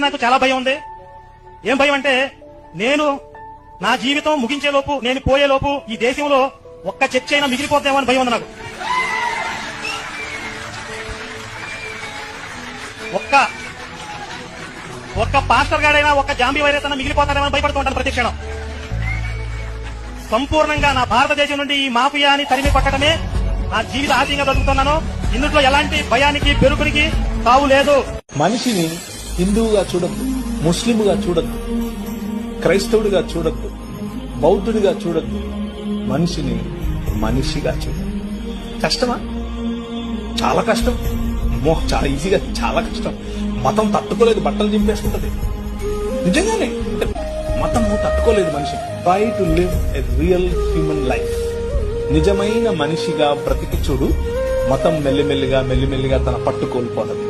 నాకు చాలా భయం ఉంది. ఏం భయం అంటే, నేను నా జీవితం ముగించే లోపు, నేను పోయే లోపు ఈ దేశంలో ఒక్క చర్చ అయినా మిగిలిపోతామో అని భయం ఉంది నాకు. ఒక్క పాస్టర్ గాడైనా, ఒక్క జాంబీ వైరస్ అయినా మిగిలిపోతారేమని భయపడుతూ ఉంటాను ప్రతి క్షణం. సంపూర్ణంగా నా భారతదేశం నుండి ఈ మాఫియాని తరిమి కొట్టడమే నా జీవిత ఆశయంగా బతుకుతున్నాను. ఇందులో ఎలాంటి భయానికి పెరుగునికి తావు లేదు. మనిషిని హిందువుగా చూడద్దు, ముస్లింగా చూడద్దు, క్రైస్తవుడిగా చూడద్దు, బౌద్ధుడిగా చూడద్దు. మనిషిని మనిషిగా చూడద్దు. కష్టమా? చాలా కష్టం. చాలా ఈజీగా, చాలా కష్టం. మతం తట్టుకోలేదు, బట్టలు చింపేస్తుంటది. నిజంగానే మతము తట్టుకోలేదు మనిషి. Try to live a real human life. నిజమైన మనిషిగా బ్రతికి చూడు. మతం మెల్లిమెల్లిగా తన పట్టు కోల్పోతుంది.